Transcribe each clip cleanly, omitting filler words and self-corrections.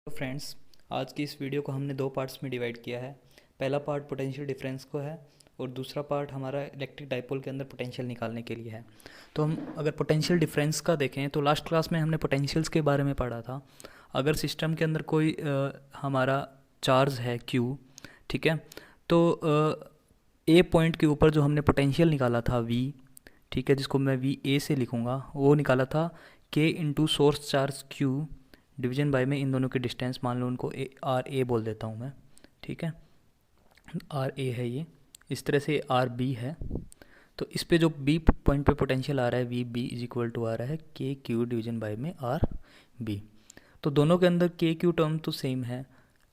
तो फ्रेंड्स, आज की इस वीडियो को हमने दो पार्ट्स में डिवाइड किया है। पहला पार्ट पोटेंशियल डिफरेंस को है और दूसरा पार्ट हमारा इलेक्ट्रिक डाइपोल के अंदर पोटेंशियल निकालने के लिए है। तो हम अगर पोटेंशियल डिफरेंस का देखें तो लास्ट क्लास में हमने पोटेंशियल्स के बारे में पढ़ा था। अगर सिस्टम के अंदर कोई हमारा चार्ज है Q, ठीक है, तो ए पॉइंट के ऊपर जो हमने पोटेंशियल निकाला था V, ठीक है, जिसको मैं VA से लिखूँगा, वो निकाला था K into source charge Q division bye में इन दोनों के डिस्टेंस, मान लो उनको RA बोल देता हूँ मैं, ठीक है, RA है ये, इस तरह से RB है। तो इस पे जो B पॉइंट पे पोटेंशियल आ रहा है VB इज इक्वल टू आ रहा है KQ डिवीजन बाय में RB। तो दोनों के अंदर KQ टर्म तो सेम है,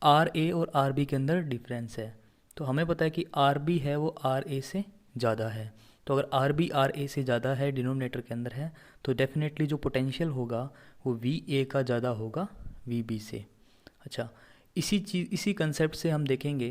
RA और RB के अंदर डिफरेंस है। तो हमें पता है कि RB है वो RA से ज़्यादा है। तो अगर RB RA से ज़्यादा है, डिनोमिनेटर के अंदर है, तो डेफिनेटली जो पोटेंशियल होगा वो VA का ज़्यादा होगा VB से। अच्छा, इसी कंसेप्ट से हम देखेंगे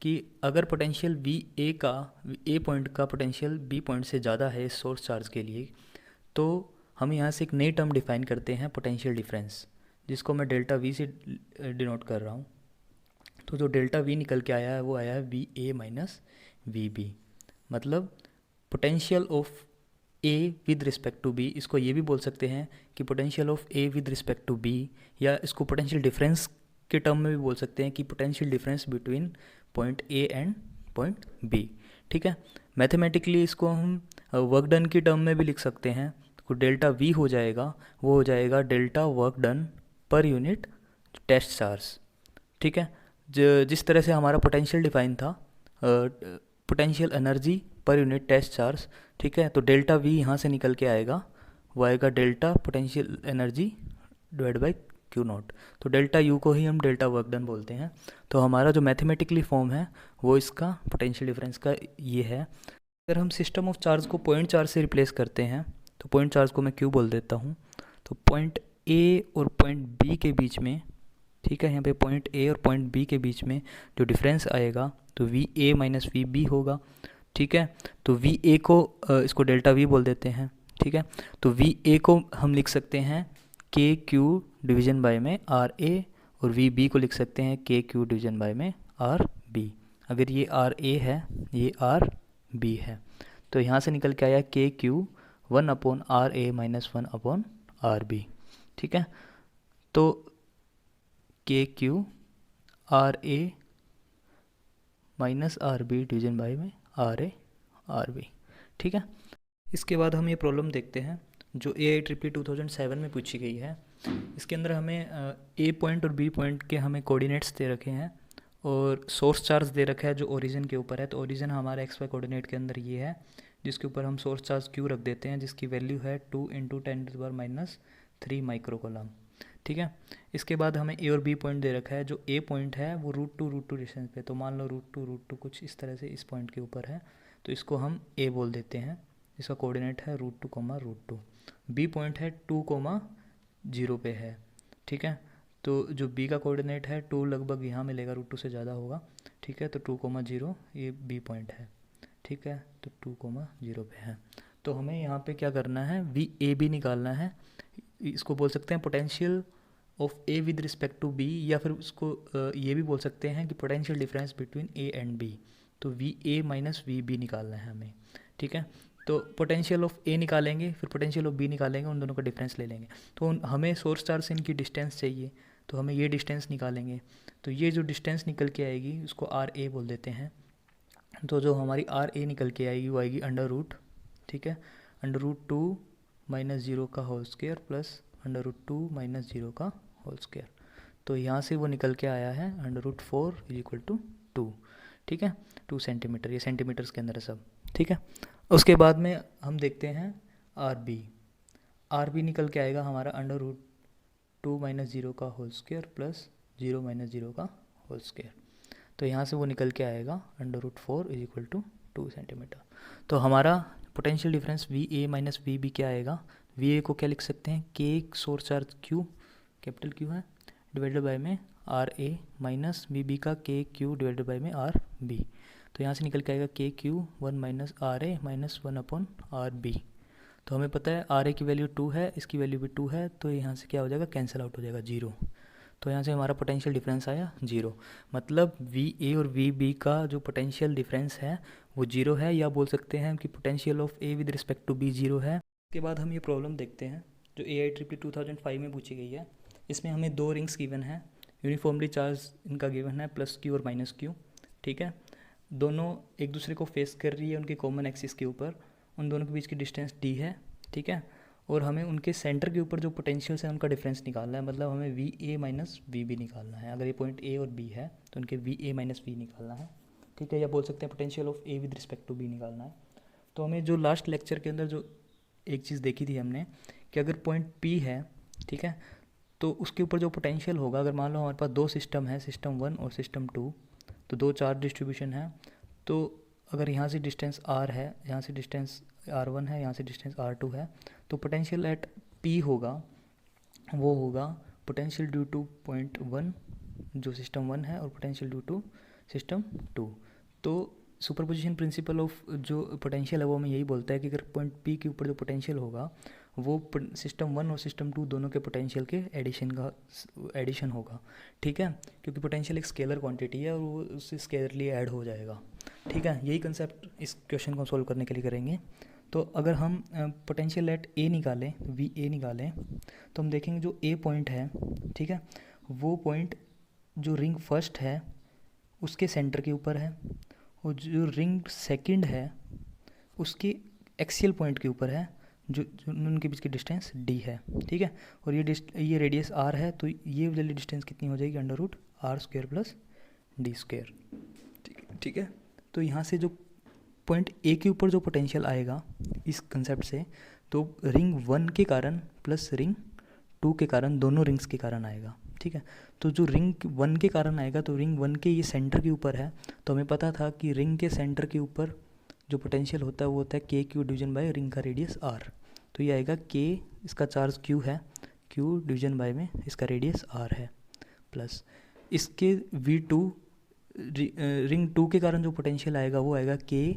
कि अगर पोटेंशियल VA का, A पॉइंट का पोटेंशियल B पॉइंट से ज़्यादा है इस सोर्स चार्ज के लिए, तो हम यहाँ से एक नई टर्म डिफाइन करते हैं पोटेंशियल डिफरेंस, जिसको मैं डेल्टा V से डिनोट कर रहा हूँ। तो जो डेल्टा V निकल के आया है वो आया है VA माइनस VB, मतलब potential of A with respect to B। इसको ये भी बोल सकते हैं कि potential of A with respect to B, या इसको पोटेंशियल डिफरेंस के टर्म में भी बोल सकते हैं कि potential difference between point A and point B, ठीक है। मैथमेटिकली इसको हम वर्क डन की टर्म में भी लिख सकते हैं। तो डेल्टा V हो जाएगा, वो हो जाएगा delta work done per unit test charge, ठीक है। जिस तरह से हमारा पोटेंशियल डिफाइन था, potential energy per unit test charge, ठीक है। तो डेल्टा V यहाँ से निकल के आएगा, वो आएगा delta potential energy divide by Q not. तो डेल्टा U को ही हम डेल्टा वर्क डन बोलते हैं। तो हमारा जो मैथमेटिकली फॉर्म है वो इसका पोटेंशियल डिफरेंस का ये है। अगर हम सिस्टम ऑफ चार्ज को पॉइंट चार्ज से रिप्लेस करते हैं, तो पॉइंट चार्ज को मैं Q बोल देता हूँ। तो पॉइंट A और पॉइंट B के बीच में, ठीक है, यहाँ पे पॉइंट A और पॉइंट B के बीच में जो डिफरेंस आएगा तो VA माइनस VB होगा, ठीक है। तो VA को इसको डेल्टा V बोल देते हैं, ठीक है। तो VA को हम लिख सकते हैं KQ डिवीजन बाय में RA, और VB को लिख सकते हैं KQ डिवीजन बाय में RB। अगर ये RA है, ये RB है, तो यहाँ से निकल के आया KQ 1/RA माइनस 1/RB, ठीक है। तो KQ RA minus RB division bye में RA RB, ठीक है। इसके बाद हम ये प्रॉब्लम देखते हैं जो AIEEE 2007 में पूछी गई है। इसके अंदर हमें A पॉइंट और B पॉइंट के हमें कोऑर्डिनेट्स दे रखे हैं और सोर्स चार्ज दे रखा है जो ओरिजिन के ऊपर है। तो ओरिजिन हमारा XY कोऑर्डिनेट के अंदर ये है, जिसके ऊपर हम सोर्स चार्ज Q रख देते हैं, जिसकी वैल्यू है 2 × 10⁻³ माइक्रो कूलम, ठीक है। इसके बाद हमें A और B पॉइंट दे रखा है। जो A पॉइंट है वो √2 डिस्टेंस पे, तो मान लो √2 कुछ इस तरह से इस पॉइंट के ऊपर है, तो इसको हम A बोल देते हैं। इसका कोऑर्डिनेट है √2, B पॉइंट है 2, 0 पे है, ठीक है। तो जो B का कोऑर्डिनेट है 2 लगभग यहाँ मिलेगा, √2 से ज़्यादा होगा, ठीक है। तो 2, 0 ये B पॉइंट है, ठीक है। तो 2, 0 पे है। तो हमें यहाँ पे क्या करना है, VAB निकालना है। इसको बोल सकते हैं potential of A with respect to B, या फिर उसको ये भी बोल सकते हैं कि potential difference between A and B। तो VA माइनस VB निकालना है हमें, ठीक है। तो पोटेंशियल ऑफ A निकालेंगे, फिर पोटेंशियल ऑफ B निकालेंगे, उन दोनों का डिफरेंस ले लेंगे। तो हमें सोर्स चार्ज से इनकी डिस्टेंस चाहिए, तो हमें ये डिस्टेंस निकालेंगे। तो ये जो डिस्टेंस निकल के आएगी उसको RA बोल देते हैं। तो जो हमारी RA निकल के आएगी वो आएगी √, ठीक है, √2 - 0 का होल स्क्वायर प्लस √2 - 0 का होल स्क्वायर। तो यहाँ से वो निकल के आया है √4 = 2, ठीक है, 2 सेंटीमीटर। ये सेंटीमीटर्स के अंदर है सब, ठीक है। उसके बाद में हम देखते हैं RB निकल के आएगा हमारा √2 - 0 का होल स्क्वायर प्लस 0 - 0 का होल स्क्वायर। तो यहाँ से वो निकल के आएगा √4 = 2 सेंटीमीटर। तो हमारा potential difference VA minus VB क्या आएगा, VA को क्या लिख सकते हैं, K source charge Q, capital Q है, डिवाइडेड बाय में RA माइनस VB का KQ डिवाइडेड बाय में RB। तो यहाँ से निकल के आएगा KQ 1 - RA माइनस 1/RB। तो हमें पता है RA की वैल्यू 2 है, इसकी वैल्यू भी 2 है, तो यहाँ से क्या हो जाएगा, कैंसिल आउट हो जाएगा 0। तो यहाँ से हमारा पोटेंशियल डिफरेंस आया 0। मतलब वी ए और वी बी का जो पोटेंशियल डिफरेंस है वो 0 है, या बोल सकते हैं कि potential of A with respect to B 0 है। उसके बाद हम ये प्रॉब्लम देखते हैं जो AIEEE 2005 में पूछी गई है। इसमें हमें दो रिंग्स गिवन है, यूनिफॉर्मली चार्ज इनका गिवन है +Q और -Q। ठीक है, दोनों एक दूसरे को फेस कर रही है उनके कॉमन एक्सिस के ऊपर, उन दोनों के बीच की डिस्टेंस d है। ठीक है, और हमें उनके सेंटर के ऊपर जो पोटेंशियल्स है उनका डिफरेंस निकालना है, मतलब हमें VA माइनस VB निकालना है। अगर ये पॉइंट A और B है तो उनके VA माइनस V निकालना है। ठीक है, या बोल सकते हैं potential of A with respect to B निकालना है। तो हमें जो लास्ट लेक्चर के अंदर जो एक चीज़ देखी थी हमने कि अगर पॉइंट P है, ठीक है, तो उसके ऊपर जो पोटेंशियल होगा, अगर मान लो हमारे पास दो सिस्टम है, सिस्टम 1 और सिस्टम 2, तो दो चार्ज डिस्ट्रीब्यूशन है, तो अगर यहाँ से डिस्टेंस r है, यहाँ से डिस्टेंस r1 है, यहाँ से डिस्टेंस r2 है, तो पोटेंशियल एट P होगा वो होगा पोटेंशियल ड्यू टू पॉइंट 1 जो सिस्टम 1 है और पोटेंशियल ड्यू टू सिस्टम 2। तो सुपरपोजिशन प्रिंसिपल ऑफ जो पोटेंशियल है वो हमें यही बोलता है कि अगर पॉइंट P के ऊपर जो पोटेंशियल होगा वो सिस्टम 1 और सिस्टम 2 दोनों के पोटेंशियल के एडिशन होगा। ठीक है, क्योंकि पोटेंशियल एक स्केलर क्वांटिटी है और वो उससे स्केलरली ऐड हो जाएगा। ठीक है, यही कंसेप्ट इस क्वेश्चन को सॉल्व करने के लिए करेंगे। तो अगर हम पोटेंशियल एट ए निकालें, VA निकालें, तो हम देखेंगे जो A पॉइंट है, ठीक है, वो पॉइंट जो रिंग फर्स्ट है उसके सेंटर के ऊपर है, और जो रिंग सेकंड है उसके एक्सियल पॉइंट के ऊपर है, जो उनके बीच की डिस्टेंस D है। ठीक है, और ये रेडियस R है, तो ये वाली डिस्टेंस कितनी हो जाएगी, √R² प्लस D²। ठीक है, तो यहाँ से जो पॉइंट A के ऊपर जो पोटेंशियल आएगा इस कंसेप्ट से, तो रिंग 1 के कारण प्लस रिंग 2 के कारण, दोनों रिंग्स के कारण आएगा। ठीक है, तो जो रिंग 1 के कारण आएगा, तो रिंग 1 के ये सेंटर के ऊपर है, तो हमें पता था कि रिंग के सेंटर के ऊपर जो पोटेंशियल होता है वो होता है KQ डिवीजन बाय रिंग का रेडियस R। तो ये आएगा K, इसका चार्ज Q है, Q डिवीजन बाय में इसका रेडियस R है, प्लस इसके V2 रिंग 2 के कारण जो पोटेंशियल आएगा वो आएगा K,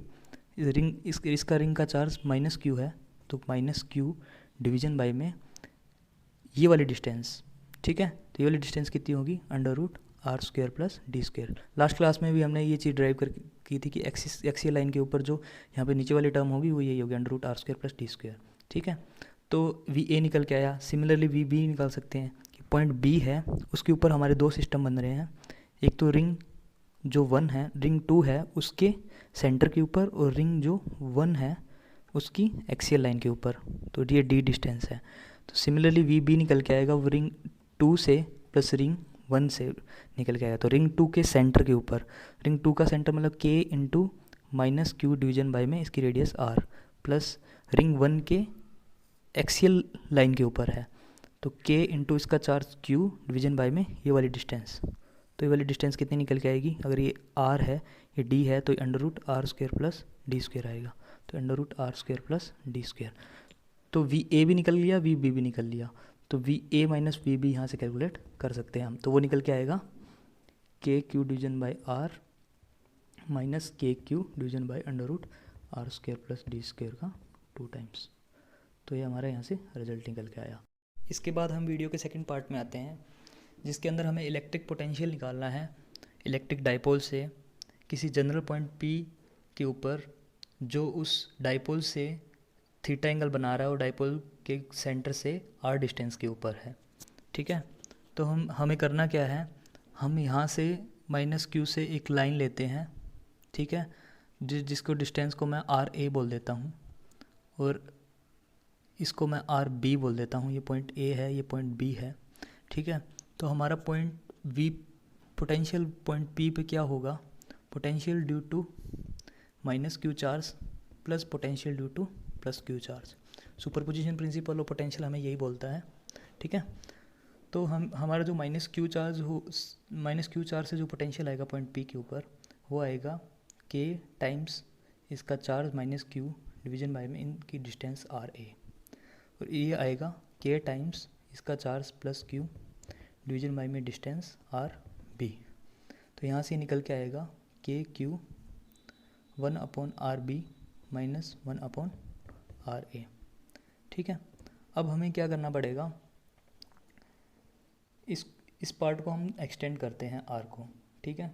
इसका रिंग का चार्ज -Q है, तो -Q डिवीजन बाय में ये वाली डिस्टेंस। ठीक है, तो ये वाली डिस्टेंस कितनी होगी, √R² plus D²। Last class में भी हमने ये चीज़ ड्राइव कर की थी कि एक्सियल लाइन के ऊपर जो यहाँ पे नीचे वाली टर्म होगी वो यही होगी √R² प्लस D²। ठीक है, तो VA निकल के आया। सिमिलरली VB निकाल सकते हैं कि पॉइंट B है उसके ऊपर हमारे दो सिस्टम बन रहे हैं, एक तो रिंग जो 1 है, रिंग 2 है उसके सेंटर के ऊपर, और रिंग जो 1 है उसकी एक्सियल लाइन के ऊपर, तो ये D डिस्टेंस है। तो सिमिलरली VB निकल के आएगा वो रिंग 2 से प्लस रिंग 1 से निकल के आएगा, तो रिंग 2 के सेंटर के ऊपर, रिंग 2 का सेंटर मतलब K into -Q division bye में इसकी रेडियस R, प्लस रिंग 1 के एक्सियल लाइन के ऊपर है, तो K इंटू इसका चार्ज Q डिवीजन बाय में ये वाली डिस्टेंस। तो ये वाली डिस्टेंस कितनी निकल के आएगी, अगर ये R है ये D है, तो √R² प्लस D² आएगा, तो √R² प्लस D²। तो VA भी निकल लिया, VB भी निकल लिया, तो VA माइनस VB यहाँ से कैलकुलेट कर सकते हैं हम। तो वो निकल के आएगा KQ division bye R minus KQ division bye √R² plus D² का 2 टाइम्स। तो ये हमारा यहाँ से रिजल्ट निकल के आया। इसके बाद हम वीडियो के सेकंड पार्ट में आते हैं, जिसके अंदर हमें इलेक्ट्रिक पोटेंशियल निकालना है इलेक्ट्रिक डाइपोल से किसी जनरल पॉइंट P के ऊपर, जो उस डाइपोल से थीटा एंगल बना रहा है और डाइपोल के सेंटर से R डिस्टेंस के ऊपर है। ठीक है, तो हमें करना क्या है, हम यहाँ से -Q से एक लाइन लेते हैं। ठीक है, जिसको डिस्टेंस को मैं RA बोल देता हूँ और इसको मैं RB बोल देता हूँ। ये पॉइंट A है, ये पॉइंट B है। ठीक है, तो हमारा point V potential point P पे क्या होगा, potential due to -Q charge plus potential due to plus Q charge. Superposition principle of potential हमें यही बोलता है। ठीक है, तो हमारा जो -Q चार्ज से जो पोटेंशियल आएगा पॉइंट P के ऊपर, वो आएगा K टाइम्स इसका चार्ज -Q डिवीजन बाय में इनकी डिस्टेंस RA, और ये आएगा K टाइम्स इसका charge plus Q division bye में डिस्टेंस RB। तो यहाँ से निकल के आएगा KQ 1/RB माइनस 1/RA। ठीक है, अब हमें क्या करना पड़ेगा, इस पार्ट को हम एक्सटेंड करते हैं आर को, ठीक है।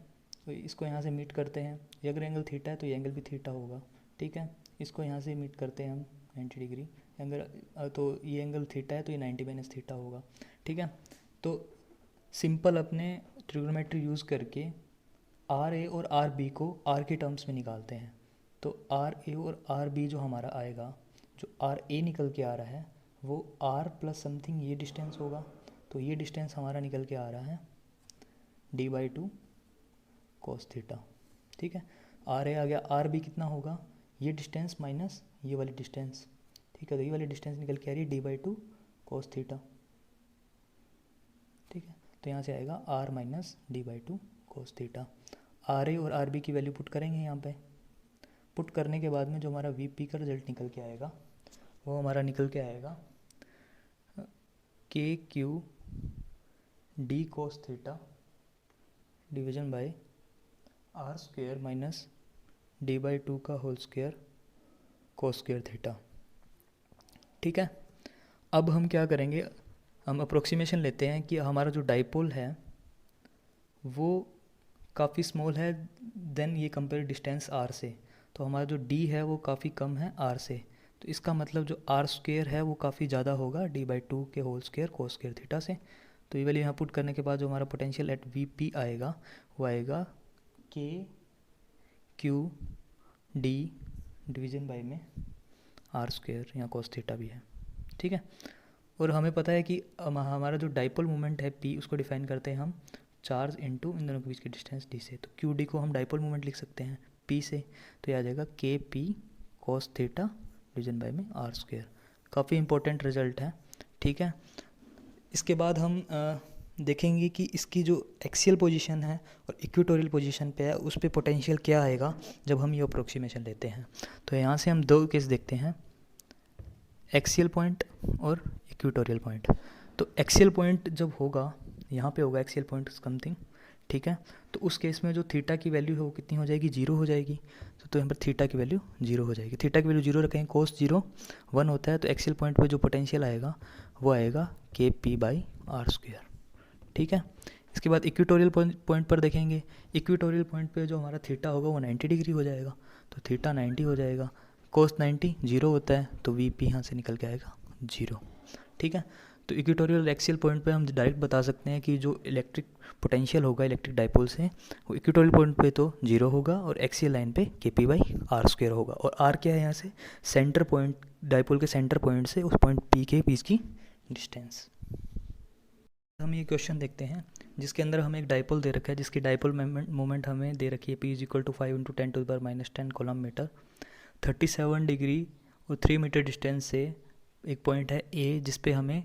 तो इसको यहाँ से मीट करते हैं, ये अगर एंगल थीटा है तो ये एंगल भी थीटा होगा, ठीक है। इसको यहाँ से मीट करते हैं हम 90 डिग्री एंगल, तो ये एंगल थीटा है तो ये 90 माइनस थीटा होगा, ठीक है। तो सिंपल अपने ट्रिग्नोमेट्री यूज़ करके आर ए और आर बी को आर के टर्म्स में निकालते हैं। तो आर ए और आर बी जो हमारा आएगा, जो आर ए निकल के आ रहा है वो आर प्लस समथिंग ये डिस्टेंस होगा, तो ये डिस्टेंस हमारा निकल के आ रहा है d/2 cos थीटा, ठीक है। आर ए आ गया, आर बी कितना होगा, ये डिस्टेंस माइनस ये वाली डिस्टेंस, ठीक है। तो ये वाली डिस्टेंस निकल के आ रही है d/2 cos थीटा, ठीक है। तो यहाँ से आएगा r minus d/2 cos theta. R A और आर बी की वैल्यू पुट करेंगे यहाँ पे, पुट करने के बाद में जो हमारा वी पी का रिजल्ट निकल के आएगा वो हमारा निकल के आएगा K Q D cos theta division by R square minus d/2 का whole square cos square theta, ठीक है। अब हम क्या करेंगे, हम अप्रोक्सीमेशन लेते हैं कि हमारा जो डाइपोल है वो काफ़ी स्मॉल है देन ये कंपेयर डिस्टेंस आर से, तो हमारा जो डी है वो काफ़ी कम है आर से, तो इसका मतलब जो आर स्क्वेयर है वो काफ़ी ज़्यादा होगा d/2 के whole square cos square theta से। तो ये वाली यहाँ पुट करने के बाद जो हमारा पोटेंशियल एट वी पी आएगा वो आएगा K Q D division bye में आर स्क्वेयर, यहाँ कोस थीटा भी है, ठीक है। और हमें पता है कि हमारा जो डाइपोल मोमेंट है पी उसको डिफाइन करते हैं हम चार्ज इनटू इन दोनों के बीच की डिस्टेंस डी से, तो क्यू डी को हम डाइपोल मोमेंट लिख सकते हैं पी से, तो ये आ जाएगा के P cos theta division bye में आर स्क्वेयर। काफ़ी इंपॉर्टेंट रिजल्ट है, ठीक है। इसके बाद हम देखेंगे कि इसकी जो एक्सियल पोजीशन है और इक्वेटोरियल पोजीशन पे है उस पे पोटेंशियल क्या आएगा जब हम ये अप्रोक्सीमेशन लेते हैं। तो यहाँ से हम दो केस देखते हैं, एक्सियल पॉइंट और इक्वेटोरियल पॉइंट। तो एक्सियल पॉइंट जब होगा, यहाँ पे होगा एक्सियल पॉइंट समथिंग, ठीक है। तो उस केस में जो थीटा की वैल्यू है वो कितनी हो जाएगी, 0 हो जाएगी। तो यहाँ पर थीटा की वैल्यू 0 हो जाएगी, थीटा की वैल्यू 0 रखेंगे, कोस 0 1 होता है, तो एक्सियल पॉइंट पे जो पोटेंशियल आएगा वो आएगा के पी बाई आर स्क्वेयर, ठीक है। इसके बाद इक्वेटोरियल पॉइंट पर देखेंगे, इक्वेटोरियल पॉइंट पे जो हमारा थीटा होगा वो 90 डिग्री हो जाएगा, तो थीटा 90 हो जाएगा, कोस 90 0 होता है, तो वी पी यहाँ से निकल के आएगा 0, ठीक है। तो इक्वेटोरियल एक्सियल पॉइंट पे हम डायरेक्ट बता सकते हैं कि जो इलेक्ट्रिक पोटेंशियल होगा इलेक्ट्रिक डाइपोल से वो इक्वेटोरियल पॉइंट पे तो 0 होगा और एक्सियल लाइन पे के पी बाई आर स्क्वेयर होगा। और आर क्या है, यहाँ से सेंटर पॉइंट, डाइपोल के सेंटर पॉइंट से उस पॉइंट पी के बीच की डिस्टेंस। हम ये क्वेश्चन देखते हैं जिसके अंदर हमें एक डाइपोल दे रखा है, जिसकी डाइपोल मोमेंट हमें दे रखी है P = 5 × 10⁻⁻10 कूलम मीटर, 37 डिग्री और 3 मीटर डिस्टेंस से एक पॉइंट है A जिस पे हमें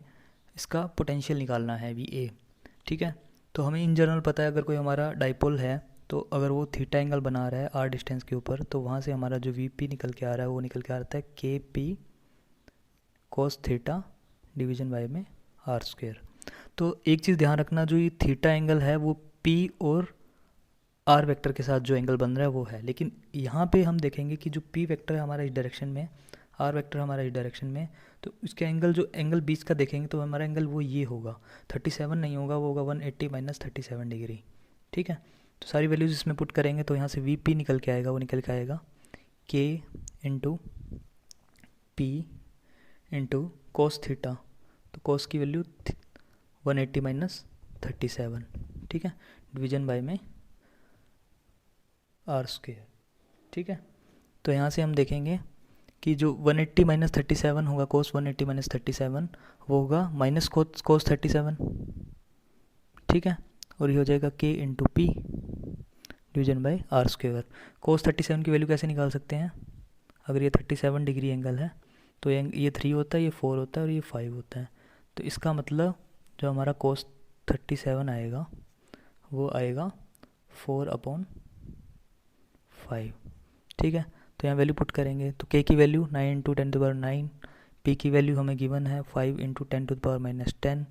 इसका पोटेंशियल निकालना है VA, ठीक है। तो हमें इन जनरल पता है अगर कोई हमारा डाइपोल है तो अगर वो थीटा एंगल बना रहा है R डिस्टेंस के ऊपर, तो वहाँ से हमारा जो VP निकल के आ रहा है वो निकल के आता है KP cos theta division bye में आर स्क्वेयर। तो एक चीज़ ध्यान रखना, जो ये थीटा एंगल है वो P और R वेक्टर के साथ जो एंगल बन रहा है वो है, लेकिन यहाँ पे हम देखेंगे कि जो P वेक्टर है हमारा इस डायरेक्शन में, R वेक्टर हमारा इस डायरेक्शन में, तो इसके एंगल जो एंगल बीच का देखेंगे तो हमारा एंगल वो ये होगा, 37 नहीं होगा, वो होगा 180 - 37 डिग्री, ठीक है। तो सारी वैल्यूज़ इसमें पुट करेंगे तो यहाँ से VP निकल के आएगा, वो निकल के आएगा K × P × cos थीटा, तो cos की वैल्यू 180 - 37, ठीक है, डिवीजन बाय में आर स्क्वेयर, ठीक है। तो यहाँ से हम देखेंगे कि जो 180 - 37 होगा, cos 180 - 37 वो होगा माइनस cos 37, ठीक है। और ये हो जाएगा K × P division by R square. cos 37 की वैल्यू कैसे निकाल सकते हैं, अगर ये 37 डिग्री एंगल है तो ये 3 होता है, ये 4 होता है और ये 5 होता है, तो इसका मतलब जो हमारा cos 37 आएगा वो आएगा 4/5, ठीक है। तो यहाँ वैल्यू पुट करेंगे तो K की वैल्यू 9 × 10⁻9, P की वैल्यू हमें गिवन है 5 × 10⁻−10,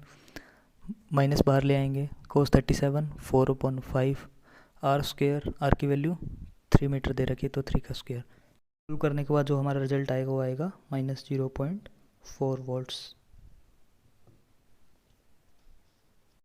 माइनस बाहर ले आएंगे, cos 37 4/5, आर स्क्वेयर, आर की वैल्यू 3 मीटर दे रखी है तो 3 का स्क्वेयर। करने के बाद जो हमारा रिजल्ट आएगा वो आएगा -0.4 वोल्ट्स।